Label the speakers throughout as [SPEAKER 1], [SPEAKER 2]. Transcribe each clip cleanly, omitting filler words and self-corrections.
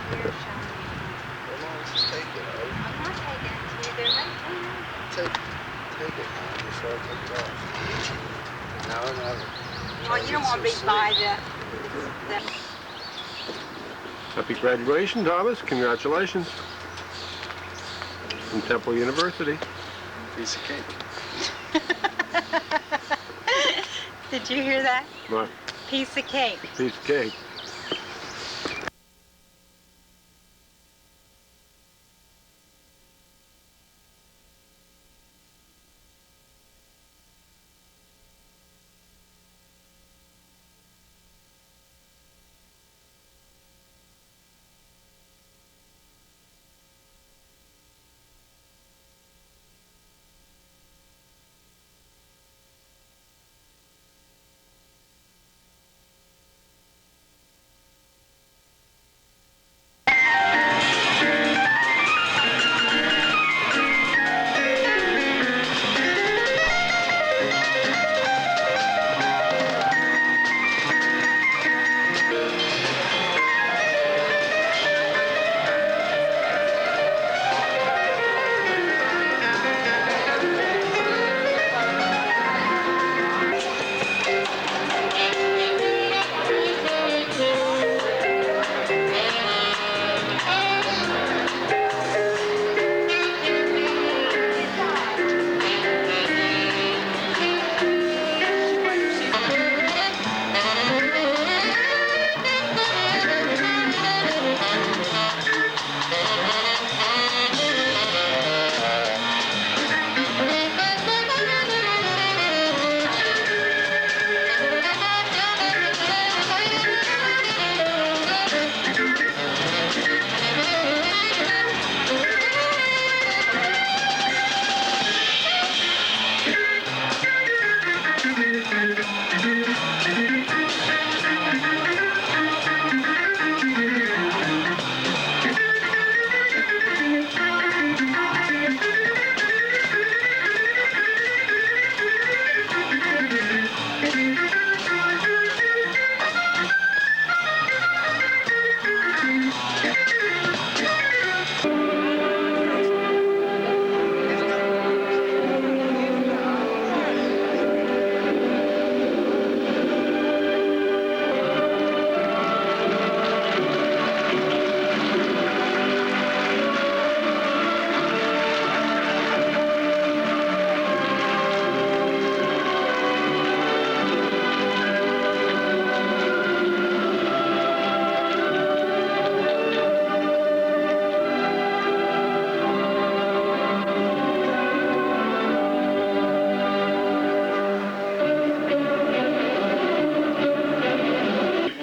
[SPEAKER 1] Come on, just take it.
[SPEAKER 2] I'm not taking it to you. They're right there.
[SPEAKER 1] Take it now before I take it off. Now or never.
[SPEAKER 2] Well, you don't want to be by the...
[SPEAKER 3] Happy graduation, Thomas. Congratulations. From Temple University.
[SPEAKER 1] Piece of cake.
[SPEAKER 2] Did you hear that?
[SPEAKER 3] What?
[SPEAKER 2] Piece of cake.
[SPEAKER 3] Piece of cake.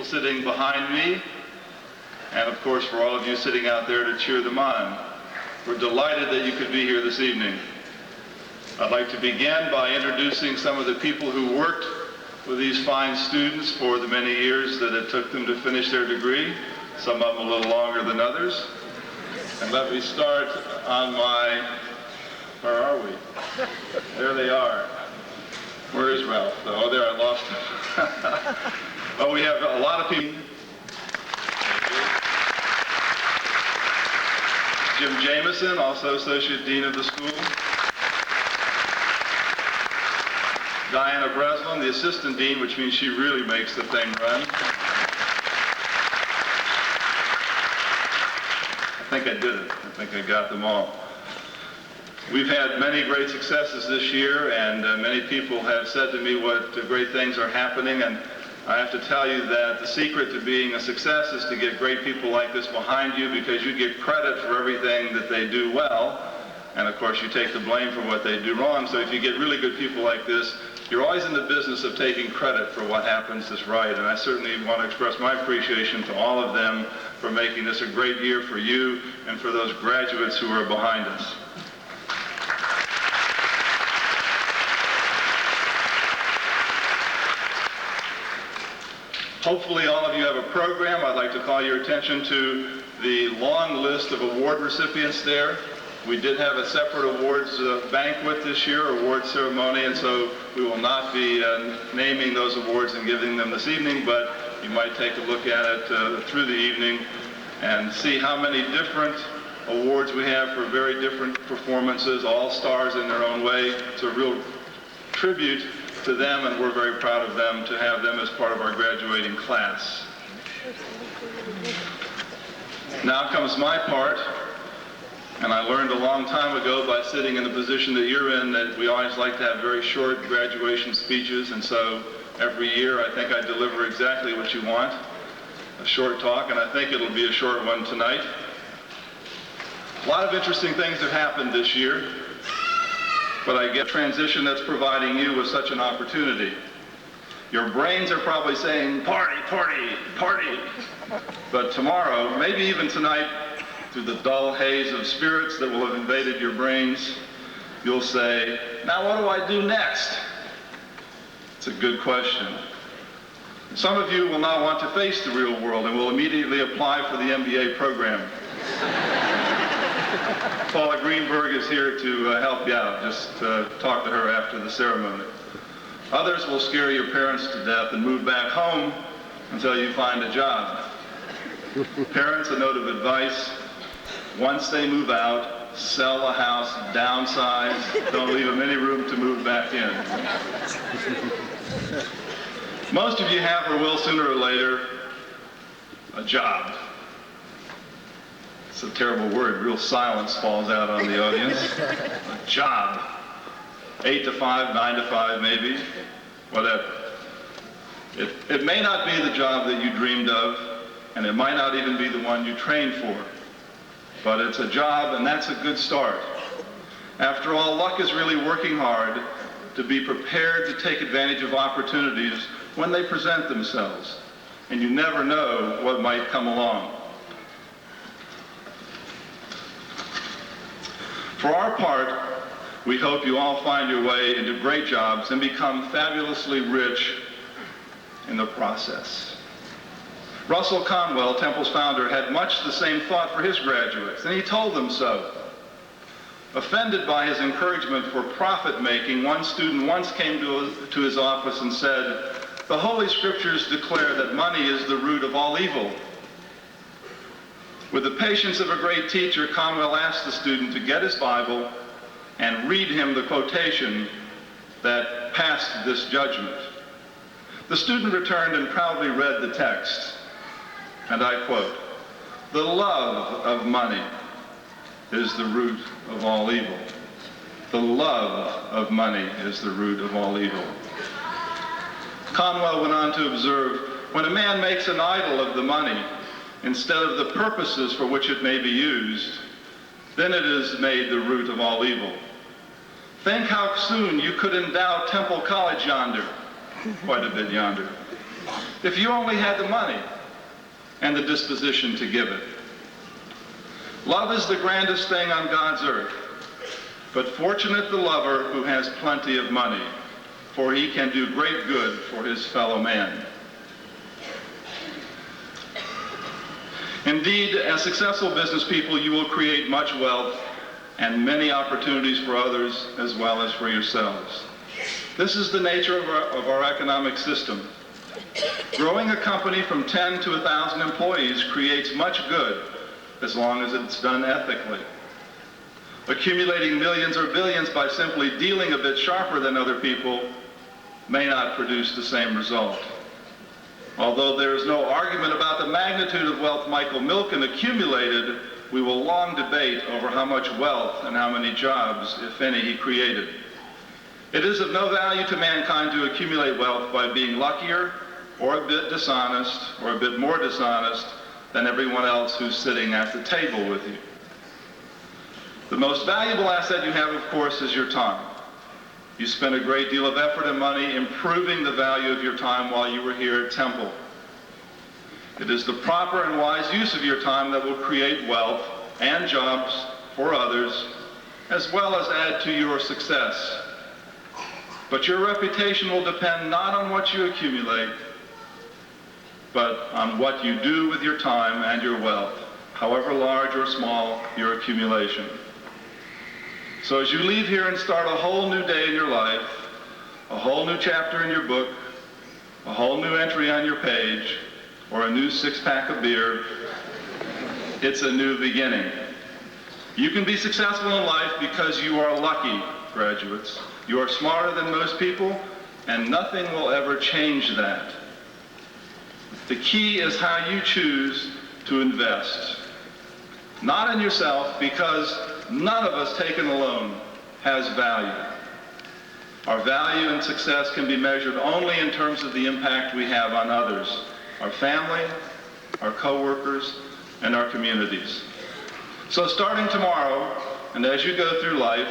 [SPEAKER 4] Sitting behind me, and of course for all of you sitting out there to cheer them on. We're delighted that you could be here this evening. I'd like to begin by introducing some of the people who worked with these fine students for the many years that it took them to finish their degree, some of them a little longer than others. And let me start on my, where are we? There they are. Where is Ralph? Oh, there, I lost him. Well, we have a lot of people. Jim Jameson, also Associate Dean of the school. Diana Breslin, the Assistant Dean, which means she really makes the thing run. I think I did it. I think I got them all. We've had many great successes this year, and many people have said to me what great things are happening, and I have to tell you that the secret to being a success is to get great people like this behind you, because you get credit for everything that they do well, and of course you take the blame for what they do wrong. So if you get really good people like this, you're always in the business of taking credit for what happens that's right, and I certainly want to express my appreciation to all of them for making this a great year for you and for those graduates who are behind us. Hopefully all of you have a program. I'd like to call your attention to the long list of award recipients there. We did have a separate awards banquet this year, award ceremony, and so we will not be naming those awards and giving them this evening, but you might take a look at it through the evening. and see how many different awards we have for very different performances, all stars in their own way. It's a real tribute to them, and we're very proud of them to have them as part of our graduating class. Now comes my part, and I learned a long time ago by sitting in the position that you're in that we always like to have very short graduation speeches, and so every year I think I deliver exactly what you want, a short talk, and I think it'll be a short one tonight. A lot of interesting things have happened this year, but I get a transition that's providing you with such an opportunity. Your brains are probably saying, party, party, party. But tomorrow, maybe even tonight, through the dull haze of spirits that will have invaded your brains, you'll say, now what do I do next? It's a good question. Some of you will not want to face the real world and will immediately apply for the MBA program. Paula Greenberg is here to help you out. Just talk to her after the ceremony. Others will scare your parents to death and move back home until you find a job. Parents, a note of advice: once they move out, sell the house, downsize, don't leave them any room to move back in. Most of you have or will sooner or later a job. It's a terrible word. Real silence falls out on the audience. A job. 8 to 5, 9 to 5 maybe, whatever. It may not be the job that you dreamed of, and it might not even be the one you trained for. But it's a job, and that's a good start. After all, luck is really working hard to be prepared to take advantage of opportunities when they present themselves, and you never know what might come along. For our part, we hope you all find your way into great jobs and become fabulously rich in the process. Russell Conwell, Temple's founder, had much the same thought for his graduates, and he told them so. Offended by his encouragement for profit-making, one student once came to his office and said, "The Holy Scriptures declare that money is the root of all evil." With the patience of a great teacher, Conwell asked the student to get his Bible and read him the quotation that passed this judgment. The student returned and proudly read the text, and I quote, "The love of money is the root of all evil. The love of money is the root of all evil." Conwell went on to observe, when a man makes an idol of the money instead of the purposes for which it may be used, then it is made the root of all evil. Think how soon you could endow Temple College yonder, quite a bit yonder, if you only had the money and the disposition to give it. Love is the grandest thing on God's earth, but fortunate the lover who has plenty of money, for he can do great good for his fellow man. Indeed, as successful business people, you will create much wealth and many opportunities for others as well as for yourselves. This is the nature of our economic system. Growing a company from 10 to 1,000 employees creates much good as long as it's done ethically. Accumulating millions or billions by simply dealing a bit sharper than other people may not produce the same result. Although there is no argument about the magnitude of wealth Michael Milken accumulated, we will long debate over how much wealth and how many jobs, if any, he created. It is of no value to mankind to accumulate wealth by being luckier or a bit dishonest or a bit more dishonest than everyone else who's sitting at the table with you. The most valuable asset you have, of course, is your time. You spent a great deal of effort and money improving the value of your time while you were here at Temple. It is the proper and wise use of your time that will create wealth and jobs for others, as well as add to your success. But your reputation will depend not on what you accumulate, but on what you do with your time and your wealth, however large or small your accumulation. So as you leave here and start a whole new day in your life, a whole new chapter in your book, a whole new entry on your page, or a new six-pack of beer, It's a new beginning. You can be successful in life because you are lucky, graduates. You are smarter than most people, and nothing will ever change that. The key is how you choose to invest. Not in yourself, because none of us taken alone has value. Our value and success can be measured only in terms of the impact we have on others, our family, our coworkers, and our communities. So starting tomorrow, and as you go through life,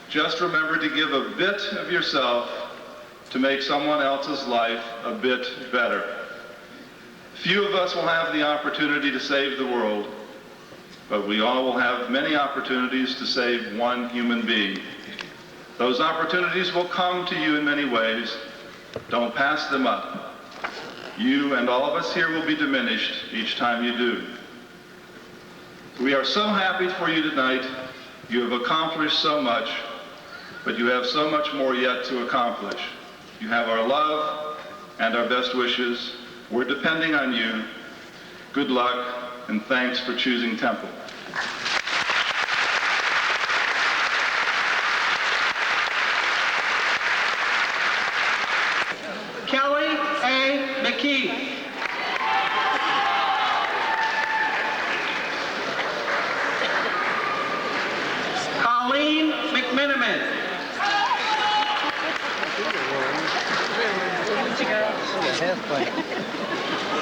[SPEAKER 4] just remember to give a bit of yourself to make someone else's life a bit better. Few of us will have the opportunity to save the world, but we all will have many opportunities to save one human being. Those opportunities will come to you in many ways. Don't pass them up. You and all of us here will be diminished each time you do. We are so happy for you tonight. You have accomplished so much, but you have so much more yet to accomplish. You have our love and our best wishes. We're depending on you. Good luck, and thanks for choosing Temple.
[SPEAKER 5] Kelly A. McKee. Colleen McMiniman.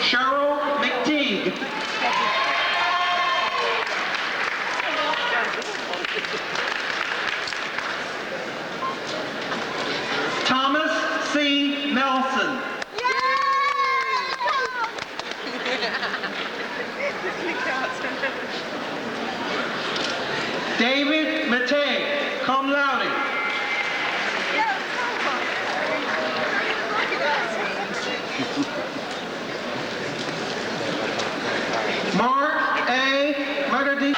[SPEAKER 5] Cheryl McTeague. Thomas C. Nelson. David Matei, cum laude. Mark A. Magadis.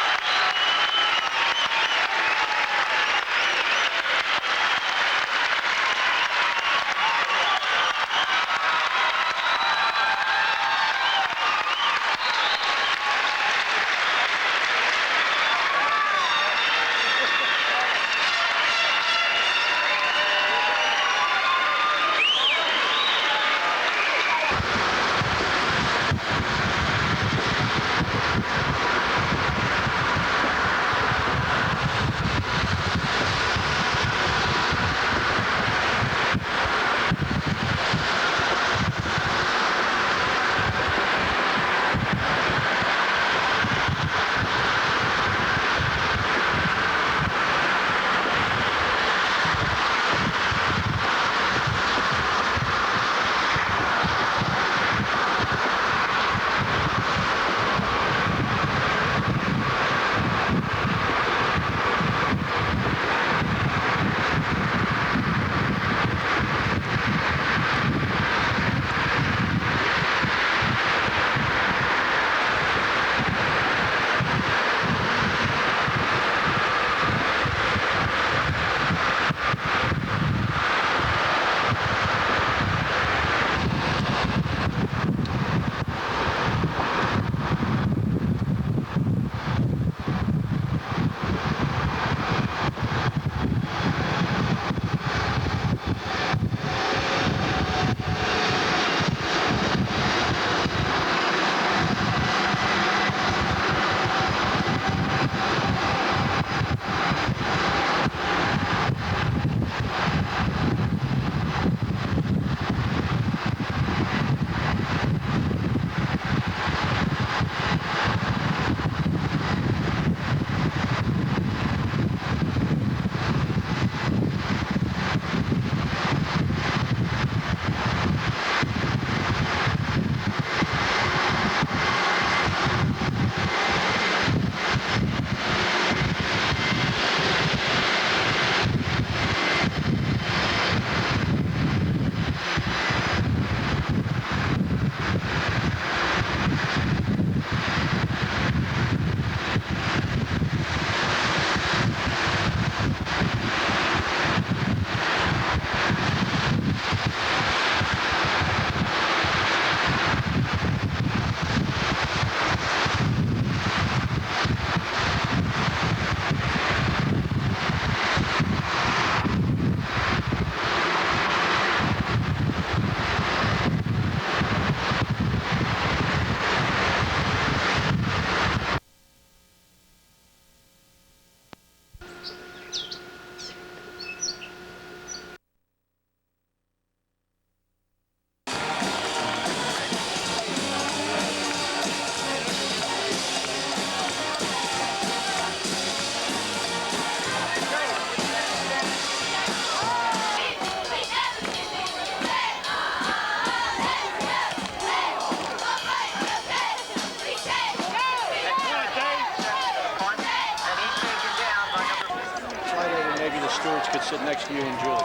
[SPEAKER 1] George could sit next to you and Julie.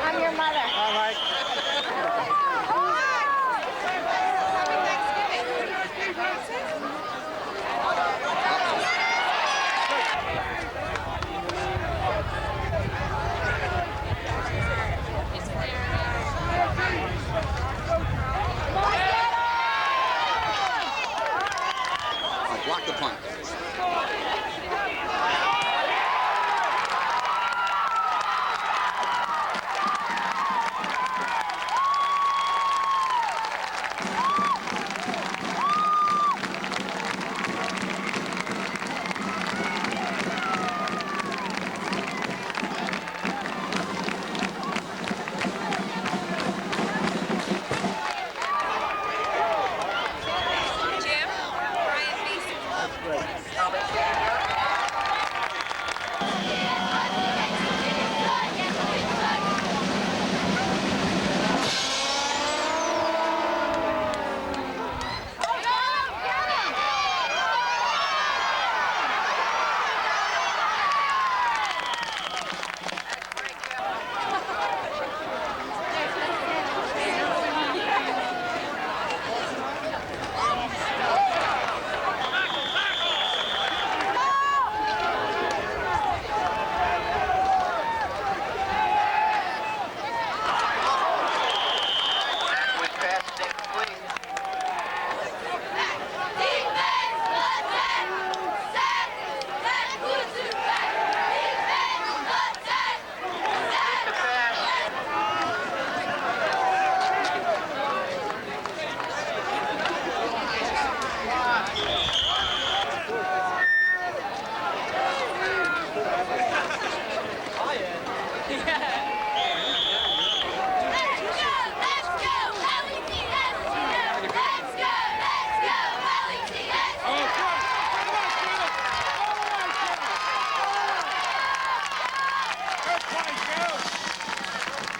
[SPEAKER 2] I'm your mother.
[SPEAKER 1] All right.
[SPEAKER 6] Block the punt.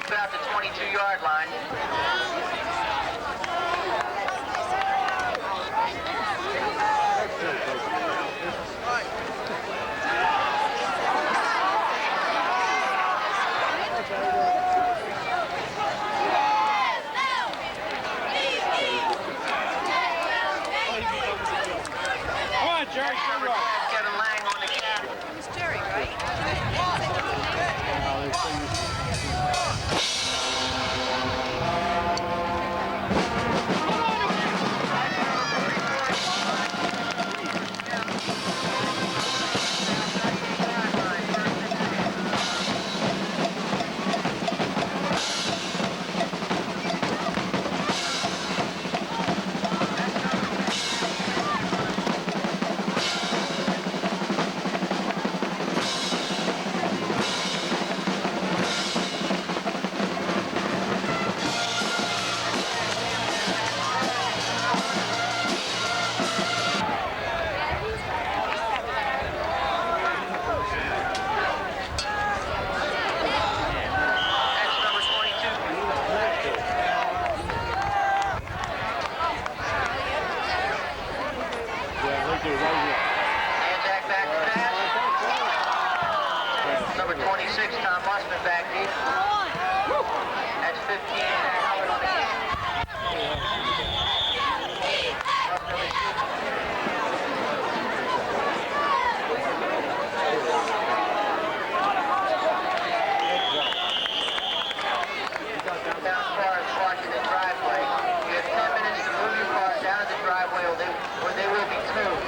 [SPEAKER 7] About the 22-yard line.
[SPEAKER 1] Come on, Jerry.
[SPEAKER 7] Kevin Lang on the cap.
[SPEAKER 2] It's Jerry, right? Number 26, Tom Musman back deep. That's 15. Howard on the kick. Down as far as parking the driveway. You have 10 minutes to move your car down to the driveway or they will be towed.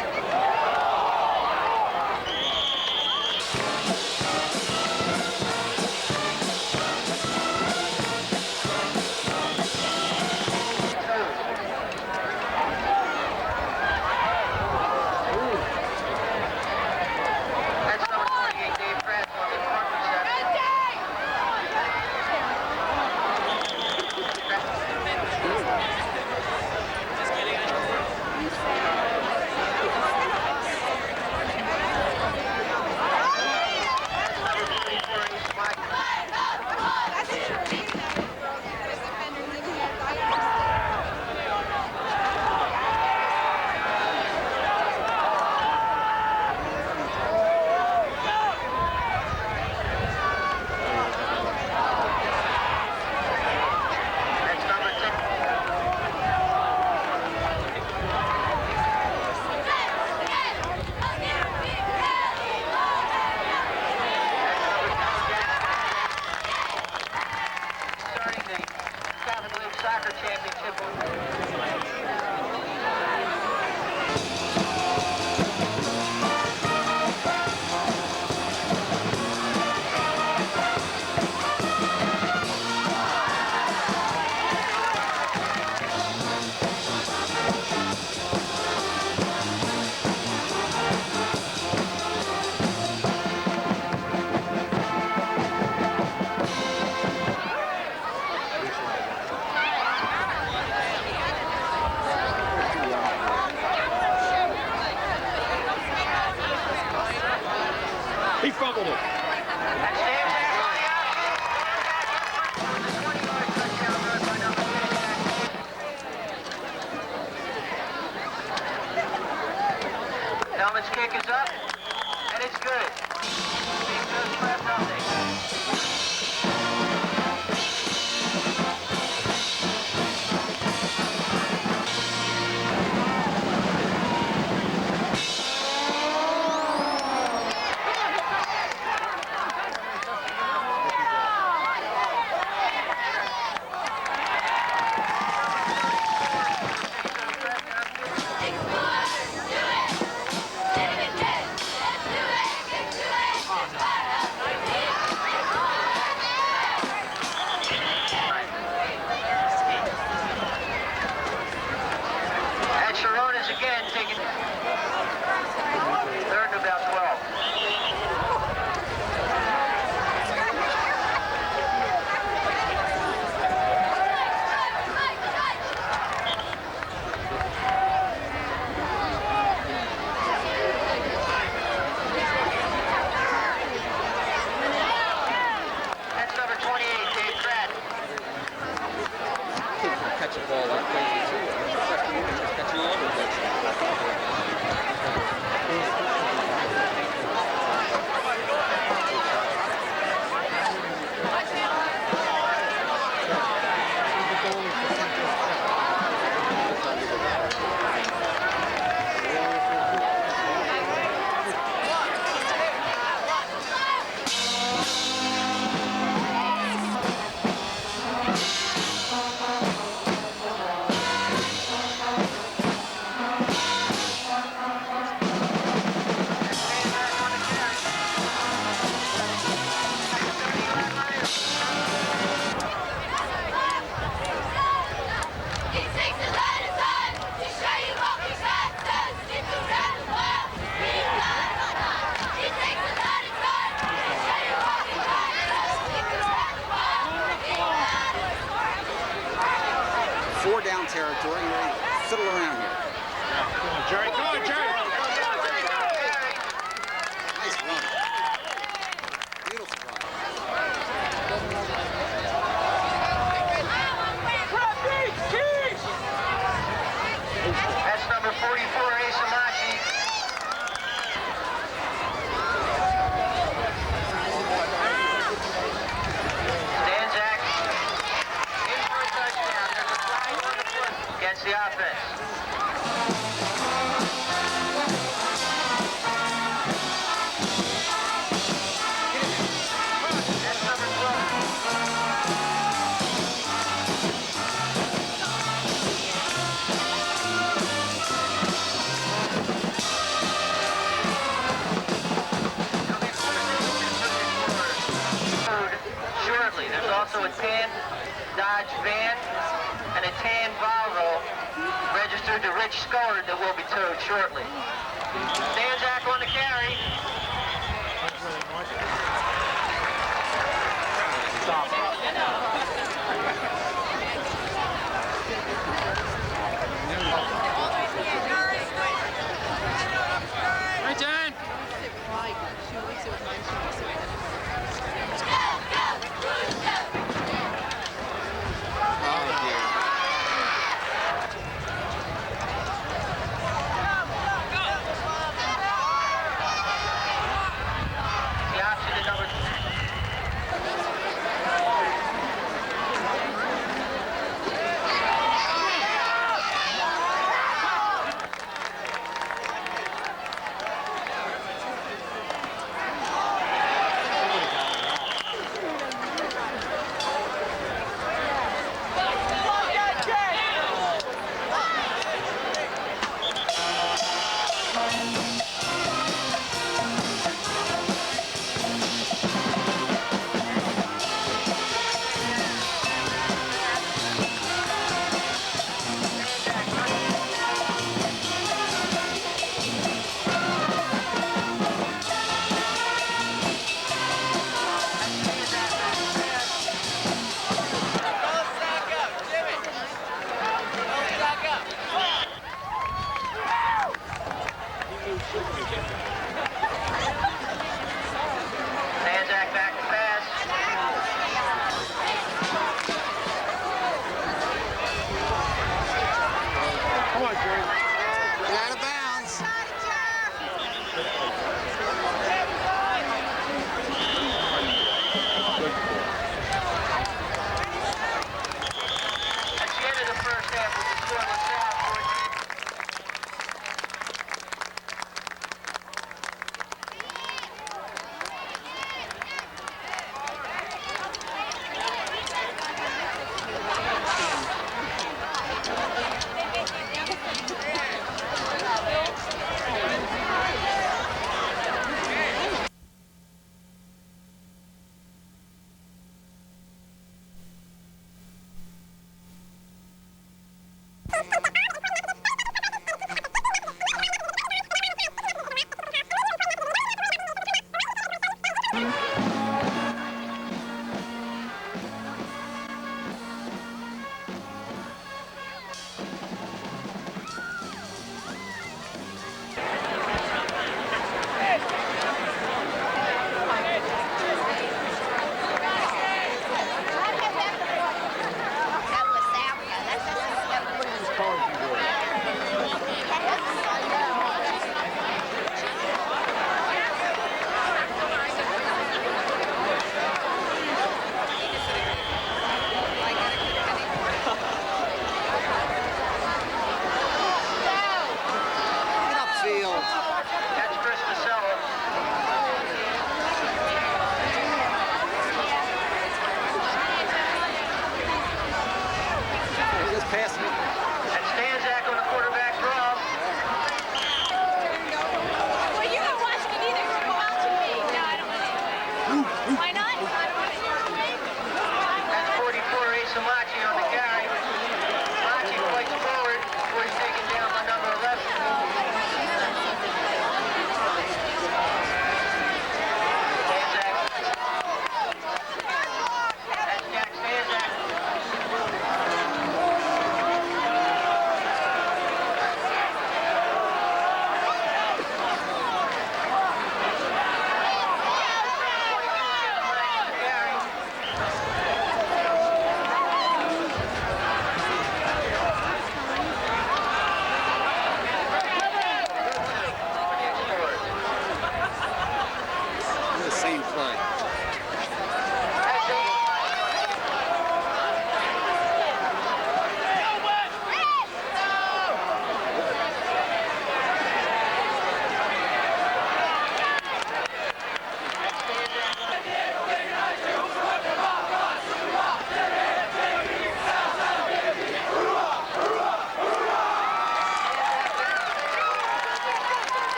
[SPEAKER 2] That's Danzak on the outfield. The 20-yard touchdown run by number 10. Hellman's kick is up, and it's good. Being just
[SPEAKER 6] 4 down territory. Fiddle around here.
[SPEAKER 1] Come on, Jerry. Come on, Jerry.
[SPEAKER 6] Nice run. Beautiful run.
[SPEAKER 2] That's number 44, Asamachi. Danzak in for a touchdown. There's a flag on the foot against the offense. That's number 12. Shortly. There's also a tan Dodge van and a tan Volvo registered to Rich Scullard that will be towed shortly. Danzak on the carry.
[SPEAKER 1] Stop.